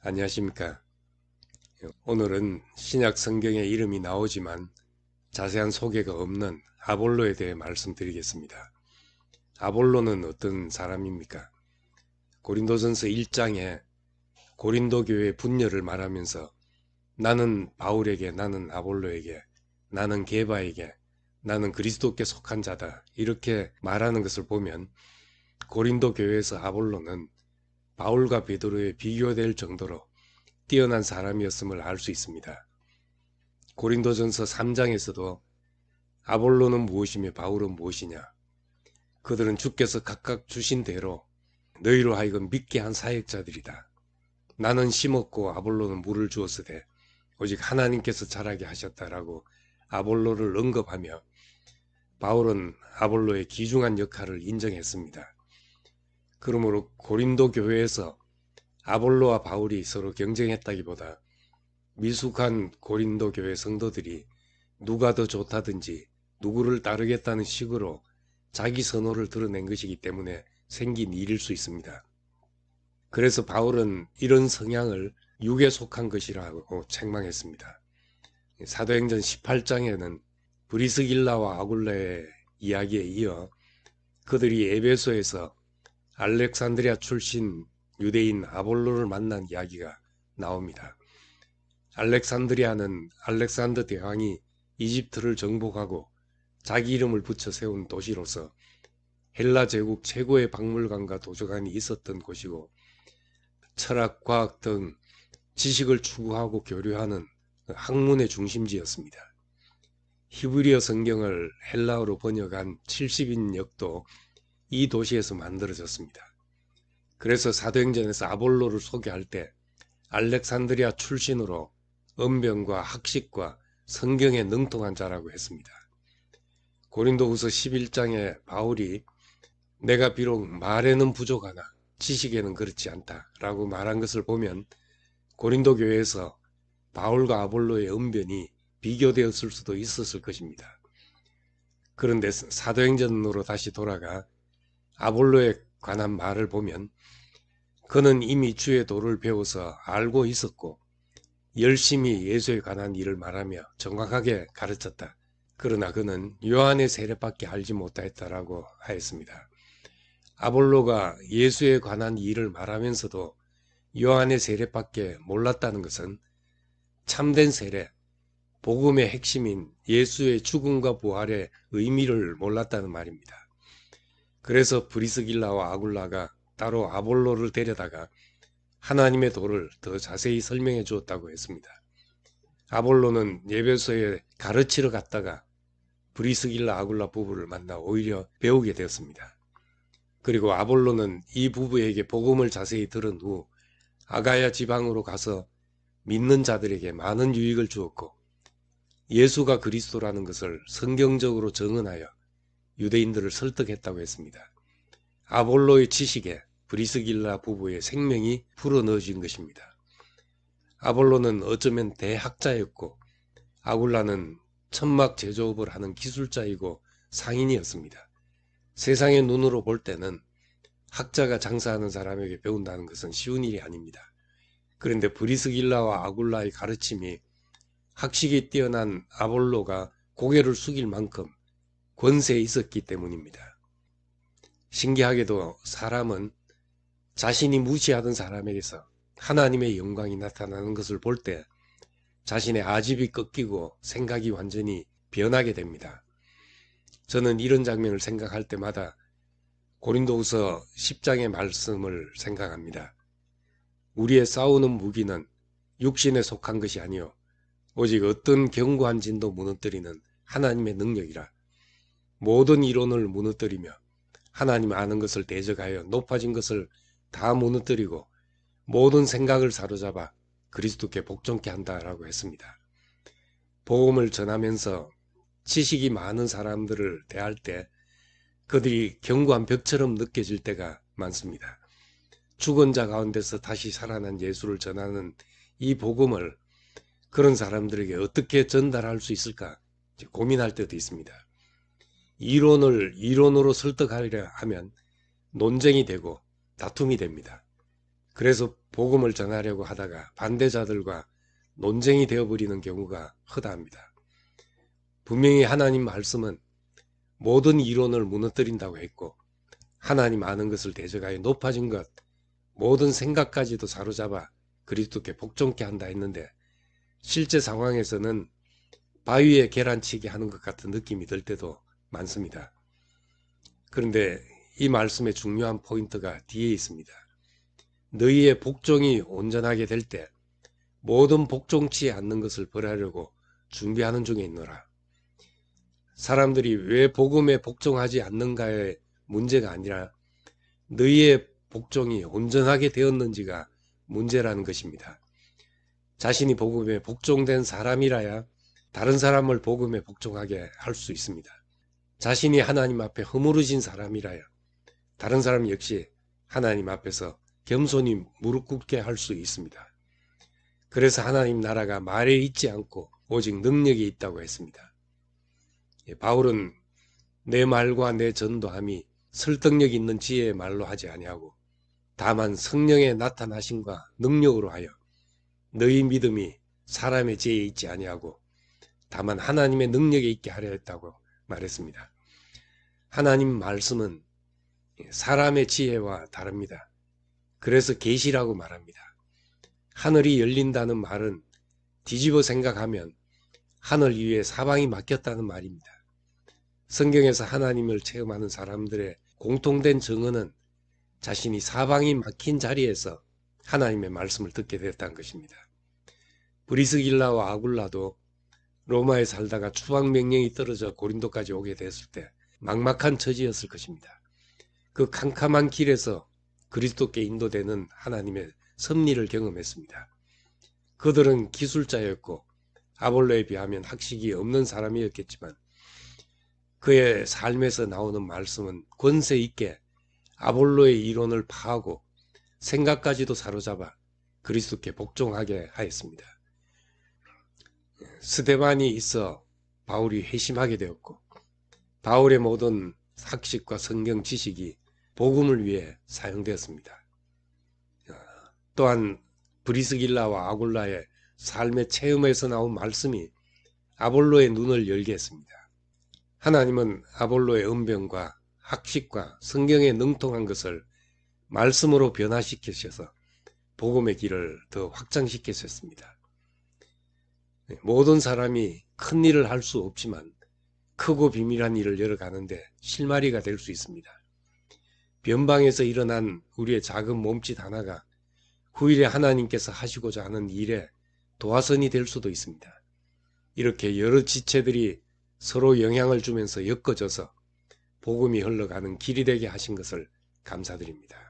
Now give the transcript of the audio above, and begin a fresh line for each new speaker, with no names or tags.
안녕하십니까. 오늘은 신약 성경에 이름이 나오지만 자세한 소개가 없는 아볼로에 대해 말씀드리겠습니다. 아볼로는 어떤 사람입니까? 고린도전서 1장에 고린도 교회 분열을 말하면서 나는 바울에게, 나는 아볼로에게, 나는 게바에게, 나는 그리스도께 속한 자다 이렇게 말하는 것을 보면 고린도 교회에서 아볼로는 바울과 베드로에 비교될 정도로 뛰어난 사람이었음을 알 수 있습니다. 고린도전서 3장에서도 아볼로는 무엇이며 바울은 무엇이냐? 그들은 주께서 각각 주신 대로 너희로 하여금 믿게 한 사역자들이다. 나는 심었고 아볼로는 물을 주었으되 오직 하나님께서 자라게 하셨다라고 아볼로를 언급하며 바울은 아볼로의 귀중한 역할을 인정했습니다. 그러므로 고린도 교회에서 아볼로와 바울이 서로 경쟁했다기보다 미숙한 고린도 교회 성도들이 누가 더 좋다든지 누구를 따르겠다는 식으로 자기 선호를 드러낸 것이기 때문에 생긴 일일 수 있습니다. 그래서 바울은 이런 성향을 육에 속한 것이라고 책망했습니다. 사도행전 18장에는 브리스길라와 아굴라의 이야기에 이어 그들이 에베소에서 알렉산드리아 출신 유대인 아볼로를 만난 이야기가 나옵니다. 알렉산드리아는 알렉산더 대왕이 이집트를 정복하고 자기 이름을 붙여 세운 도시로서 헬라 제국 최고의 박물관과 도서관이 있었던 곳이고 철학, 과학 등 지식을 추구하고 교류하는 학문의 중심지였습니다. 히브리어 성경을 헬라어로 번역한 70인 역도 이 도시에서 만들어졌습니다. 그래서 사도행전에서 아볼로를 소개할 때 알렉산드리아 출신으로 언변과 학식과 성경에 능통한 자라고 했습니다. 고린도후서 11장에 바울이 내가 비록 말에는 부족하나 지식에는 그렇지 않다 라고 말한 것을 보면 고린도 교회에서 바울과 아볼로의 언변이 비교되었을 수도 있었을 것입니다. 그런데 사도행전으로 다시 돌아가 아볼로에 관한 말을 보면 그는 이미 주의 도를 배워서 알고 있었고 열심히 예수에 관한 일을 말하며 정확하게 가르쳤다. 그러나 그는 요한의 세례밖에 알지 못하였다라고 하였습니다. 아볼로가 예수에 관한 일을 말하면서도 요한의 세례밖에 몰랐다는 것은 참된 세례, 복음의 핵심인 예수의 죽음과 부활의 의미를 몰랐다는 말입니다. 그래서 브리스길라와 아굴라가 따로 아볼로를 데려다가 하나님의 도를 더 자세히 설명해 주었다고 했습니다. 아볼로는 에베소에 가르치러 갔다가 브리스길라 아굴라 부부를 만나 오히려 배우게 되었습니다. 그리고 아볼로는 이 부부에게 복음을 자세히 들은 후 아가야 지방으로 가서 믿는 자들에게 많은 유익을 주었고 예수가 그리스도라는 것을 성경적으로 증언하여 유대인들을 설득했다고 했습니다. 아볼로의 지식에 브리스길라 부부의 생명이 불어넣어진 것입니다. 아볼로는 어쩌면 대학자였고 아굴라는 천막 제조업을 하는 기술자이고 상인이었습니다. 세상의 눈으로 볼 때는 학자가 장사하는 사람에게 배운다는 것은 쉬운 일이 아닙니다. 그런데 브리스길라와 아굴라의 가르침이 학식이 뛰어난 아볼로가 고개를 숙일 만큼 권세에 있었기 때문입니다. 신기하게도 사람은 자신이 무시하던 사람에게서 하나님의 영광이 나타나는 것을 볼 때 자신의 아집이 꺾이고 생각이 완전히 변하게 됩니다. 저는 이런 장면을 생각할 때마다 고린도후서 10장의 말씀을 생각합니다. 우리의 싸우는 무기는 육신에 속한 것이 아니요 오직 어떤 견고한 진도 무너뜨리는 하나님의 능력이라. 모든 이론을 무너뜨리며 하나님 아는 것을 대적하여 높아진 것을 다 무너뜨리고 모든 생각을 사로잡아 그리스도께 복종케 한다라고 했습니다. 복음을 전하면서 지식이 많은 사람들을 대할 때 그들이 견고한 벽처럼 느껴질 때가 많습니다. 죽은 자 가운데서 다시 살아난 예수를 전하는 이 복음을 그런 사람들에게 어떻게 전달할 수 있을까 고민할 때도 있습니다. 이론을 이론으로 설득하려 하면 논쟁이 되고 다툼이 됩니다. 그래서 복음을 전하려고 하다가 반대자들과 논쟁이 되어버리는 경우가 허다합니다. 분명히 하나님 말씀은 모든 이론을 무너뜨린다고 했고 하나님 아는 것을 대적하여 높아진 것, 모든 생각까지도 사로잡아 그리스도께 복종케 한다 했는데 실제 상황에서는 바위에 계란치기 하는 것 같은 느낌이 들 때도 많습니다. 그런데 이 말씀의 중요한 포인트가 뒤에 있습니다. 너희의 복종이 온전하게 될 때 모든 복종치 않는 것을 벌하려고 준비하는 중에 있노라. 사람들이 왜 복음에 복종하지 않는가의 문제가 아니라 너희의 복종이 온전하게 되었는지가 문제라는 것입니다. 자신이 복음에 복종된 사람이라야 다른 사람을 복음에 복종하게 할 수 있습니다. 자신이 하나님 앞에 허물어진 사람이라야 다른 사람 역시 하나님 앞에서 겸손히 무릎 꿇게 할 수 있습니다. 그래서 하나님 나라가 말에 있지 않고 오직 능력이 있다고 했습니다. 바울은 내 말과 내 전도함이 설득력 있는 지혜의 말로 하지 아니하고 다만 성령의 나타나심과 능력으로 하여 너희 믿음이 사람의 지혜에 있지 아니하고 다만 하나님의 능력에 있게 하려 했다고 말했습니다. 하나님 말씀은 사람의 지혜와 다릅니다. 그래서 계시라고 말합니다. 하늘이 열린다는 말은 뒤집어 생각하면 하늘 위에 사방이 막혔다는 말입니다. 성경에서 하나님을 체험하는 사람들의 공통된 증언은 자신이 사방이 막힌 자리에서 하나님의 말씀을 듣게 되었다는 것입니다. 브리스길라와 아굴라도 로마에 살다가 추방 명령이 떨어져 고린도까지 오게 됐을 때 막막한 처지였을 것입니다. 그 캄캄한 길에서 그리스도께 인도되는 하나님의 섭리를 경험했습니다. 그들은 기술자였고 아볼로에 비하면 학식이 없는 사람이었겠지만 그의 삶에서 나오는 말씀은 권세 있게 아볼로의 이론을 파하고 생각까지도 사로잡아 그리스도께 복종하게 하였습니다. 스데반이 있어 바울이 회심하게 되었고 바울의 모든 학식과 성경 지식이 복음을 위해 사용되었습니다. 또한 브리스길라와 아굴라의 삶의 체험에서 나온 말씀이 아볼로의 눈을 열게 했습니다. 하나님은 아볼로의 은병과 학식과 성경에 능통한 것을 말씀으로 변화시키셔서 복음의 길을 더 확장시키셨습니다. 모든 사람이 큰 일을 할 수 없지만 크고 비밀한 일을 열어가는데 실마리가 될 수 있습니다. 변방에서 일어난 우리의 작은 몸짓 하나가 후일에 하나님께서 하시고자 하는 일에 도화선이 될 수도 있습니다. 이렇게 여러 지체들이 서로 영향을 주면서 엮어져서 복음이 흘러가는 길이 되게 하신 것을 감사드립니다.